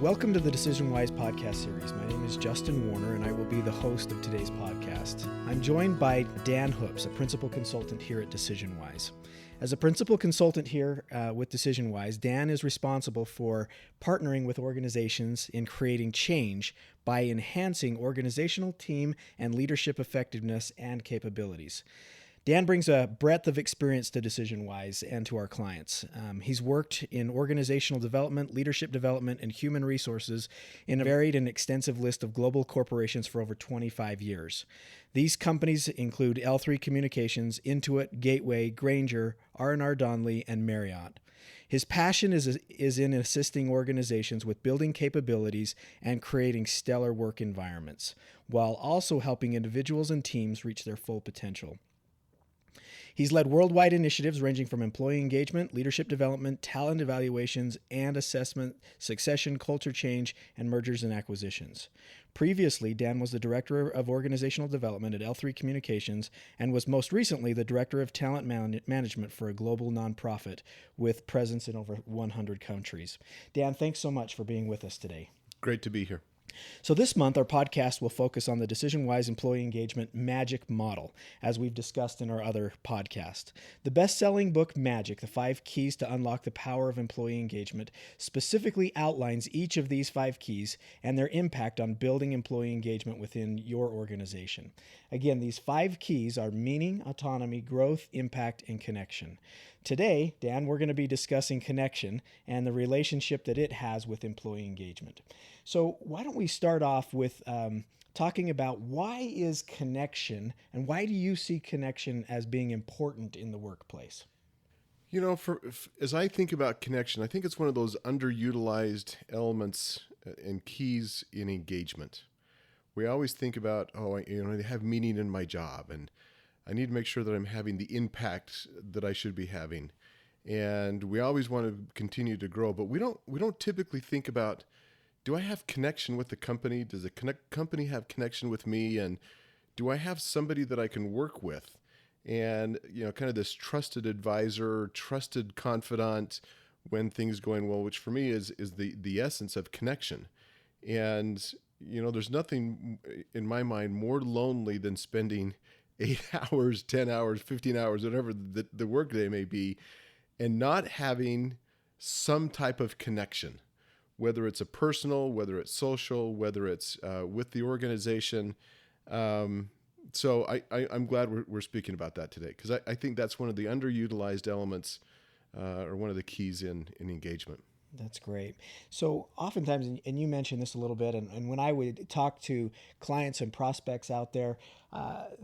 Welcome to the DecisionWise podcast series. My name is Justin Warner, and I will be the host of today's podcast. I'm joined by Dan Hoops, a principal consultant here at DecisionWise. As a principal consultant here with DecisionWise, Dan is responsible for partnering with organizations in creating change by enhancing organizational team and leadership effectiveness and capabilities. Dan brings a breadth of experience to DecisionWise and to our clients. He's worked in organizational development, leadership development, and human resources in a varied and extensive list of global corporations for over 25 years. These companies include L3 Communications, Intuit, Gateway, Grainger, R&R Donnelley, and Marriott. His passion is in assisting organizations with building capabilities and creating stellar work environments, while also helping individuals and teams reach their full potential. He's led worldwide initiatives ranging from employee engagement, leadership development, talent evaluations and assessment, succession, culture change, and mergers and acquisitions. Previously, Dan was the Director of Organizational Development at L3 Communications and was most recently the Director of Talent Management for a global nonprofit with presence in over 100 countries. Dan, thanks so much for being with us today. Great to be here. So this month, our podcast will focus on the DecisionWise Employee Engagement Magic Model, as we've discussed in our other podcast. The best-selling book, Magic, The 5 Keys to Unlock the Power of Employee Engagement, specifically outlines each of these 5 keys and their impact on building employee engagement within your organization. Again, these 5 keys are meaning, autonomy, growth, impact, and connection. Today, Dan, we're going to be discussing connection and the relationship that it has with employee engagement. So why don't we start off with talking about why is connection and why do you see connection as being important in the workplace? You know, as I think about connection, I think it's one of those underutilized elements and keys in engagement. We always think about, I have meaning in my job and I need to make sure that I'm having the impact that I should be having. And we always want to continue to grow, but we don't typically think about, do I have connection with the company? Does the company have connection with me? And do I have somebody that I can work with? And, kind of this trusted advisor, trusted confidant when things are going well, which for me is the essence of connection. And, there's nothing in my mind more lonely than spending 8 hours, 10 hours, 15 hours, whatever the workday may be, and not having some type of connection, whether it's a personal, whether it's social, whether it's with the organization. So I'm glad we're speaking about that today, because I think that's one of the underutilized elements or one of the keys in engagement. That's great. So oftentimes, and you mentioned this a little bit, and when I would talk to clients and prospects out there,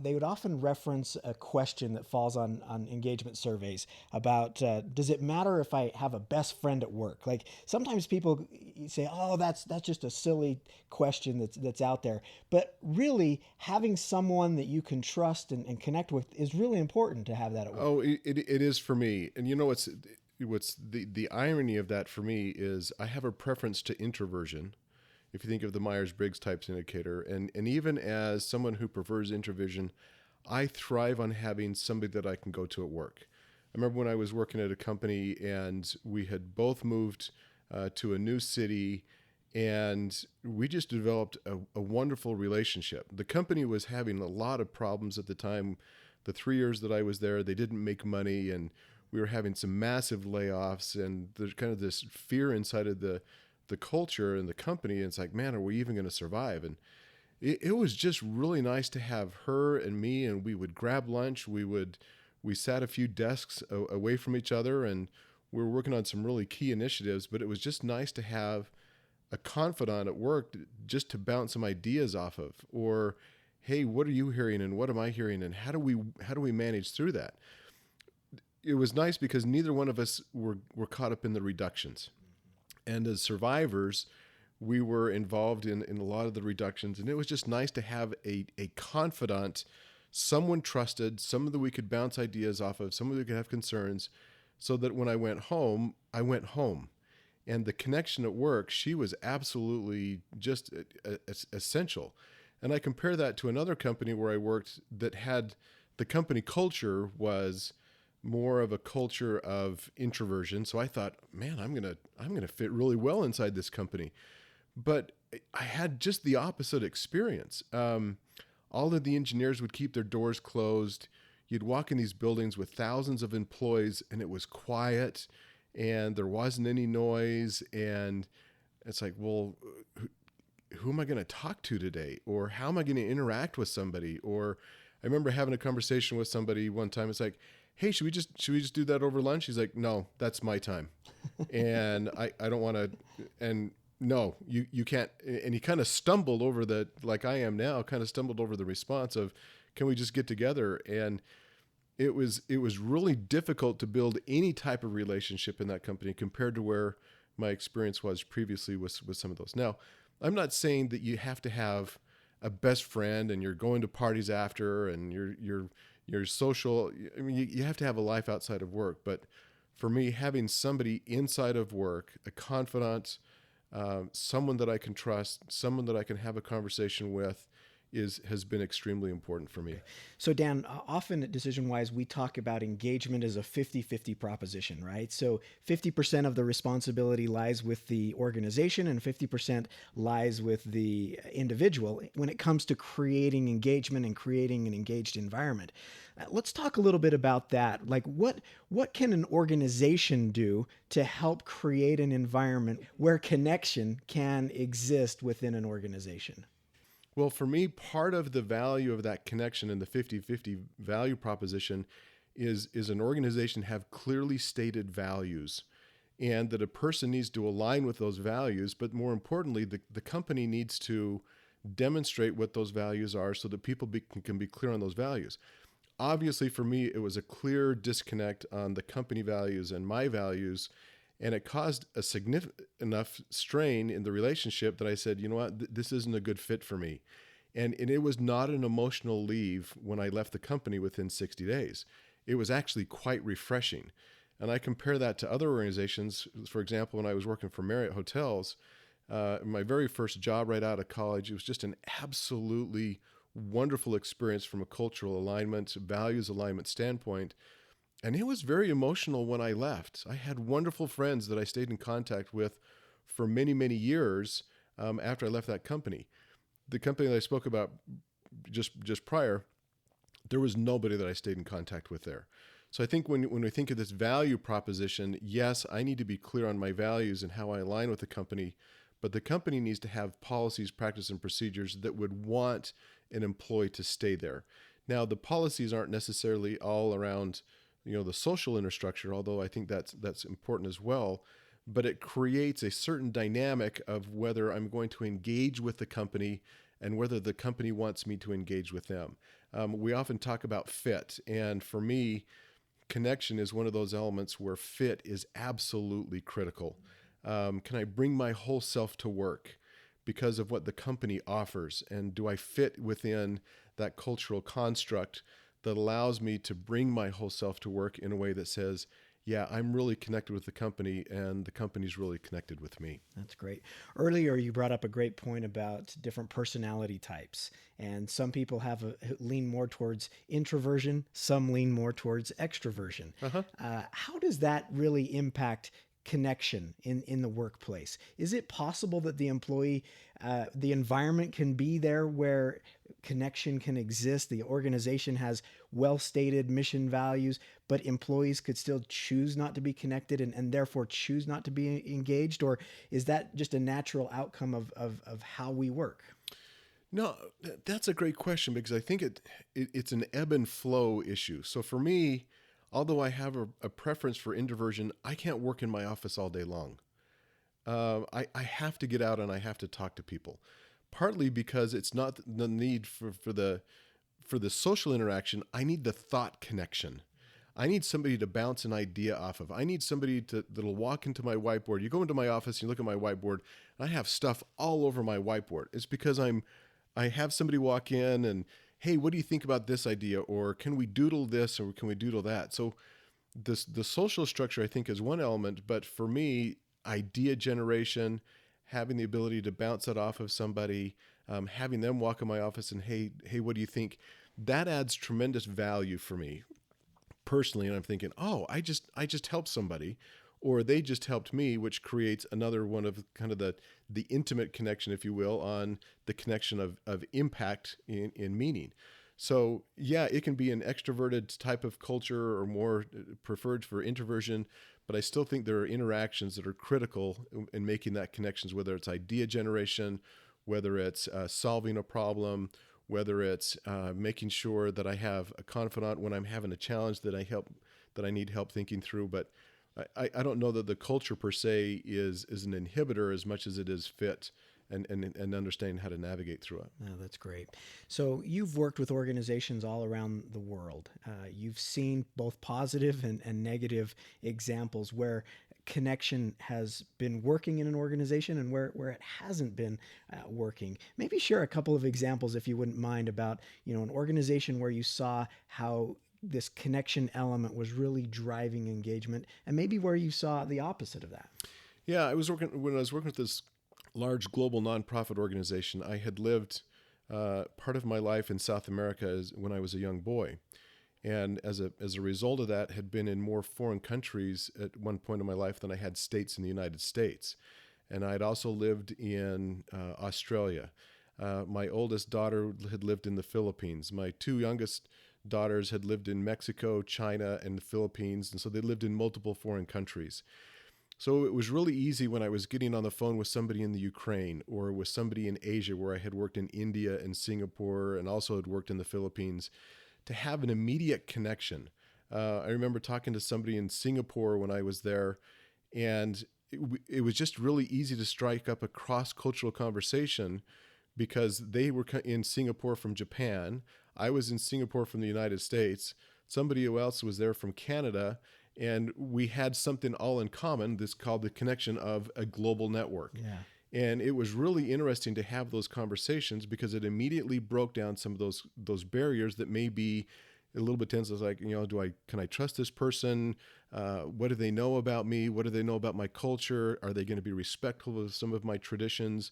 they would often reference a question that falls on engagement surveys about, does it matter if I have a best friend at work? Like sometimes people say, oh, that's just a silly question that's out there. But really, having someone that you can trust and connect with is really important to have that at work. Oh, it is for me. And what's the irony of that for me is I have a preference to introversion. If you think of the Myers-Briggs types indicator, and even as someone who prefers introversion, I thrive on having somebody that I can go to at work. I remember when I was working at a company and we had both moved to a new city, and we just developed a wonderful relationship. The company was having a lot of problems at the time. The 3 years that I was there, they didn't make money, and we were having some massive layoffs, and there's kind of this fear inside of the culture and the company. And it's like, man, are we even going to survive? And it was just really nice to have her and me, and we would grab lunch. We sat a few desks away from each other, and we were working on some really key initiatives, but it was just nice to have a confidant at work just to bounce some ideas off of, or, hey, what are you hearing and what am I hearing? And how do we manage through that? It was nice because neither one of us were caught up in the reductions. And as survivors, we were involved in a lot of the reductions. And it was just nice to have a confidant, someone trusted, someone that we could bounce ideas off of, someone that could have concerns, so that when I went home, And the connection at work, she was absolutely just essential. And I compare that to another company where I worked that had the company culture was more of a culture of introversion. So I thought, man, I'm gonna fit really well inside this company. But I had just the opposite experience. All of the engineers would keep their doors closed. You'd walk in these buildings with thousands of employees, and it was quiet, and there wasn't any noise. And it's like, well, who am I going to talk to today? Or how am I going to interact with somebody? Or I remember having a conversation with somebody one time. It's like, hey, should we just do that over lunch? He's like, no, that's my time. And I don't want to, and no, you can't. And he kind of stumbled over like I am now, kind of stumbled over the response of, can we just get together? And it was really difficult to build any type of relationship in that company compared to where my experience was previously with some of those. Now, I'm not saying that you have to have a best friend and you're going to parties after and you're social. I mean, you have to have a life outside of work. But for me, having somebody inside of work, a confidant, someone that I can trust, someone that I can have a conversation with, has been extremely important for me. So Dan, often at DecisionWise, we talk about engagement as a 50-50 proposition, right? So 50% of the responsibility lies with the organization and 50% lies with the individual when it comes to creating engagement and creating an engaged environment. Let's talk a little bit about that. Like what can an organization do to help create an environment where connection can exist within an organization? Well, for me, part of the value of that connection and the 50-50 value proposition is an organization have clearly stated values, and that a person needs to align with those values. But more importantly, the company needs to demonstrate what those values are so that people can be clear on those values. Obviously, for me, it was a clear disconnect on the company values and my values. And it caused a significant enough strain in the relationship that I said, you know what, this isn't a good fit for me. And it was not an emotional leave when I left the company within 60 days. It was actually quite refreshing. And I compare that to other organizations. For example, when I was working for Marriott Hotels, my very first job right out of college, it was just an absolutely wonderful experience from a cultural alignment, values alignment standpoint. And it was very emotional when I left. I had wonderful friends that I stayed in contact with for many, many years after I left that company. The company that I spoke about just prior, there was nobody that I stayed in contact with there. So I think when we think of this value proposition, yes, I need to be clear on my values and how I align with the company, but the company needs to have policies, practice, and procedures that would want an employee to stay there. Now, the policies aren't necessarily all around the social infrastructure, although I think that's important as well, but it creates a certain dynamic of whether I'm going to engage with the company and whether the company wants me to engage with them. We often talk about fit, and for me, connection is one of those elements where fit is absolutely critical. Can I bring my whole self to work because of what the company offers, and do I fit within that cultural construct that allows me to bring my whole self to work in a way that says, yeah, I'm really connected with the company and the company's really connected with me. That's great. Earlier, you brought up a great point about different personality types. And some people lean more towards introversion, some lean more towards extroversion. How does that really impact connection in the workplace? Is it possible that the environment can be there where connection can exist? The organization has well-stated mission values, but employees could still choose not to be connected and therefore choose not to be engaged? Or is that just a natural outcome of how we work? No, that's a great question, because I think it's an ebb and flow issue. So for me, although I have a preference for introversion, I can't work in my office all day long. I have to get out and I have to talk to people, partly because it's not the need for the social interaction. I need the thought connection. I need somebody to bounce an idea off of. I need somebody that'll walk into my whiteboard. You go into my office, you look at my whiteboard, and I have stuff all over my whiteboard. It's because I have somebody walk in and, hey, what do you think about this idea? Or can we doodle this or can we doodle that? So the social structure, I think, is one element. But for me, idea generation, having the ability to bounce that off of somebody, having them walk in my office and, hey, what do you think? That adds tremendous value for me personally. And I'm thinking, oh, I just helped somebody. or they just helped me, which creates another one of kind of the intimate connection, if you will, on the connection of impact in meaning. So yeah, it can be an extroverted type of culture or more preferred for introversion, but I still think there are interactions that are critical in making that connections, whether it's idea generation, whether it's solving a problem, whether it's making sure that I have a confidant when I'm having a challenge that I need help thinking through. But I don't know that the culture per se is an inhibitor as much as it is fit and understanding how to navigate through it. Oh, that's great. So you've worked with organizations all around the world. You've seen both positive and negative examples where connection has been working in an organization and where it hasn't been working. Maybe share a couple of examples, if you wouldn't mind, about an organization where you saw how this connection element was really driving engagement, and maybe where you saw the opposite of that. Yeah, when I was working with this large global nonprofit organization. I had lived part of my life in South America when I was a young boy, and as a result of that, had been in more foreign countries at one point in my life than I had states in the United States. And I had also lived in Australia. My oldest daughter had lived in the Philippines. My two youngest daughters had lived in Mexico, China, and the Philippines, and so they lived in multiple foreign countries. So it was really easy when I was getting on the phone with somebody in the Ukraine or with somebody in Asia, where I had worked in India and Singapore and also had worked in the Philippines, to have an immediate connection. I remember talking to somebody in Singapore when I was there, and it was just really easy to strike up a cross-cultural conversation because they were in Singapore from Japan. I was in Singapore from the United States. Somebody else was there from Canada. And we had something all in common, this called the connection of a global network. Yeah. And it was really interesting to have those conversations because it immediately broke down some of those barriers that may be a little bit tense. It's like, can I trust this person? What do they know about me? What do they know about my culture? Are they going to be respectful of some of my traditions?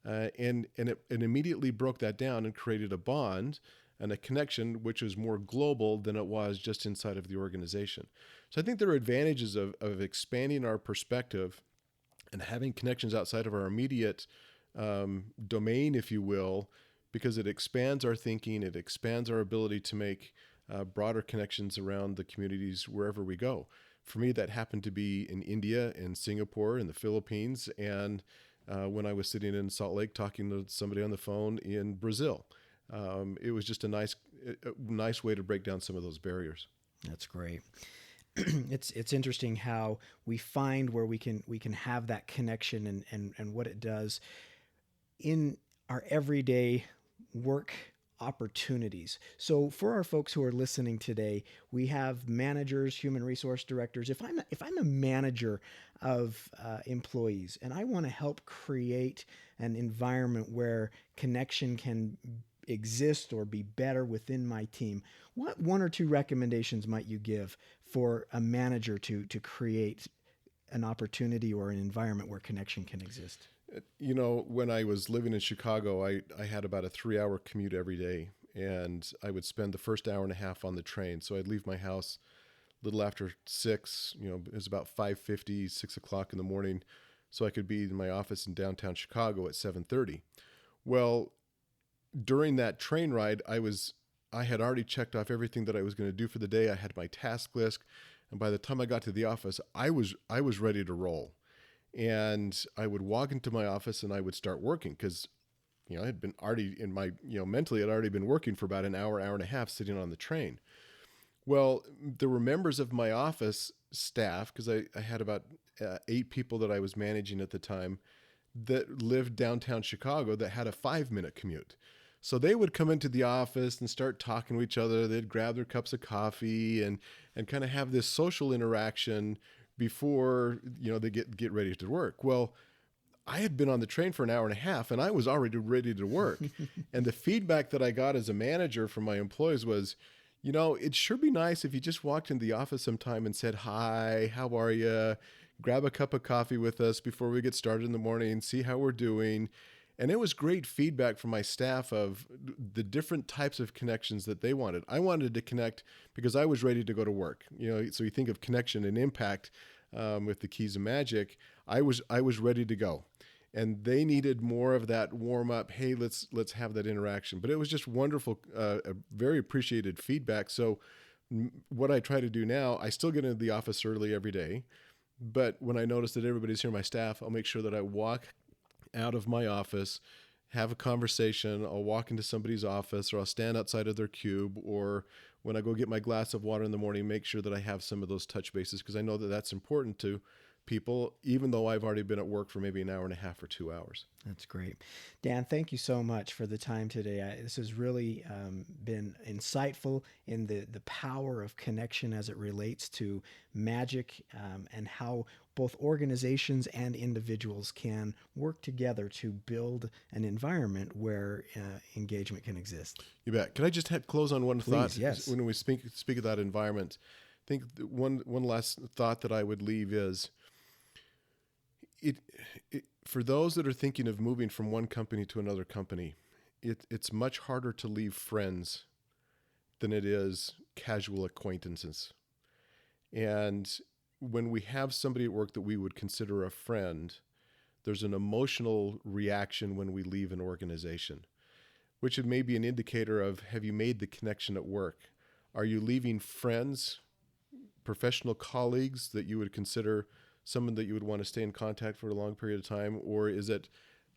And it immediately broke that down and created a bond and a connection which was more global than it was just inside of the organization. So I think there are advantages of expanding our perspective and having connections outside of our immediate domain, if you will, because it expands our thinking, it expands our ability to make broader connections around the communities wherever we go. For me, that happened to be in India and Singapore and the Philippines, and when I was sitting in Salt Lake talking to somebody on the phone in Brazil. It was just a nice way to break down some of those barriers. That's great. It's interesting how we find where we can have that connection and what it does in our everyday work opportunities. So for our folks who are listening today, we have managers, human resource directors. If I'm a manager of employees and I want to help create an environment where connection can exist or be better within my team, what one or two recommendations might you give for a manager to create an opportunity or an environment where connection can exist? When I was living in Chicago, I had about a 3-hour commute every day, and I would spend the first hour and a half on the train. So I'd leave my house a little after 6, it was about 5:50, 6 o'clock in the morning, so I could be in my office in downtown Chicago at 7:30. Well, during that train ride, I had already checked off everything that I was going to do for the day. I had my task list, and by the time I got to the office, I was ready to roll. And I would walk into my office and I would start working because, I had been already in my, mentally I'd already been working for about an hour and a half sitting on the train. Well, there were members of my office staff, because I had about 8 people that I was managing at the time that lived downtown Chicago that had a 5-minute commute. So they would come into the office and start talking to each other. They'd grab their cups of coffee and kind of have this social interaction before, they get ready to work. Well, I had been on the train for an hour and a half and I was already ready to work. And the feedback that I got as a manager from my employees was, it'd sure be nice if you just walked into the office sometime and said, "Hi, how are you? Grab a cup of coffee with us before we get started in the morning, see how we're doing." And it was great feedback from my staff of the different types of connections that they wanted. I wanted to connect because I was ready to go to work. So you think of connection and impact. with the Keys of Magic, I was ready to go. And they needed more of that warm up. Hey, let's have that interaction. But it was just wonderful, a very appreciated feedback. So what I try to do now, I still get into the office early every day. But when I notice that everybody's here, my staff, I'll make sure that I walk out of my office, have a conversation. I'll walk into somebody's office, or I'll stand outside of their cube, or when I go get my glass of water in the morning, make sure that I have some of those touch bases, because I know that that's important to people, even though I've already been at work for maybe an hour and a half or 2 hours. That's great. Dan, thank you so much for the time today. This has really been insightful in the power of connection as it relates to magic, and how both organizations and individuals can work together to build an environment where engagement can exist. You bet. Can I just close on one thought? Yes. When we speak of that environment, I think one last thought that I would leave is, for those that are thinking of moving from one company to another company, it's much harder to leave friends than it is casual acquaintances. And when we have somebody at work that we would consider a friend, there's an emotional reaction when we leave an organization, which it may be an indicator of, have you made the connection at work? Are you leaving friends, professional colleagues that you would consider someone that you would want to stay in contact for a long period of time? Or is it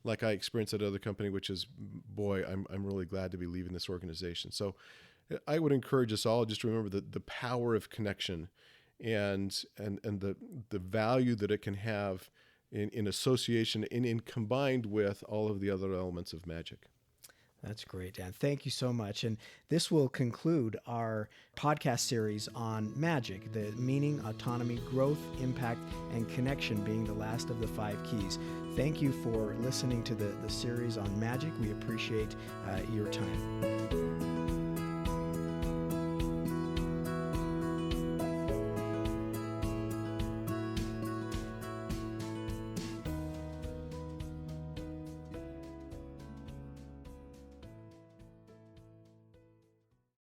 like I experienced at another company, which is, boy, I'm really glad to be leaving this organization. So I would encourage us all just to remember the power of connection and the value that it can have in association and in combined with all of the other elements of magic. That's great, Dan. Thank you so much. And this will conclude our podcast series on magic, the meaning, autonomy, growth, impact, and connection being the last of the 5 keys. Thank you for listening to the series on magic. We appreciate your time.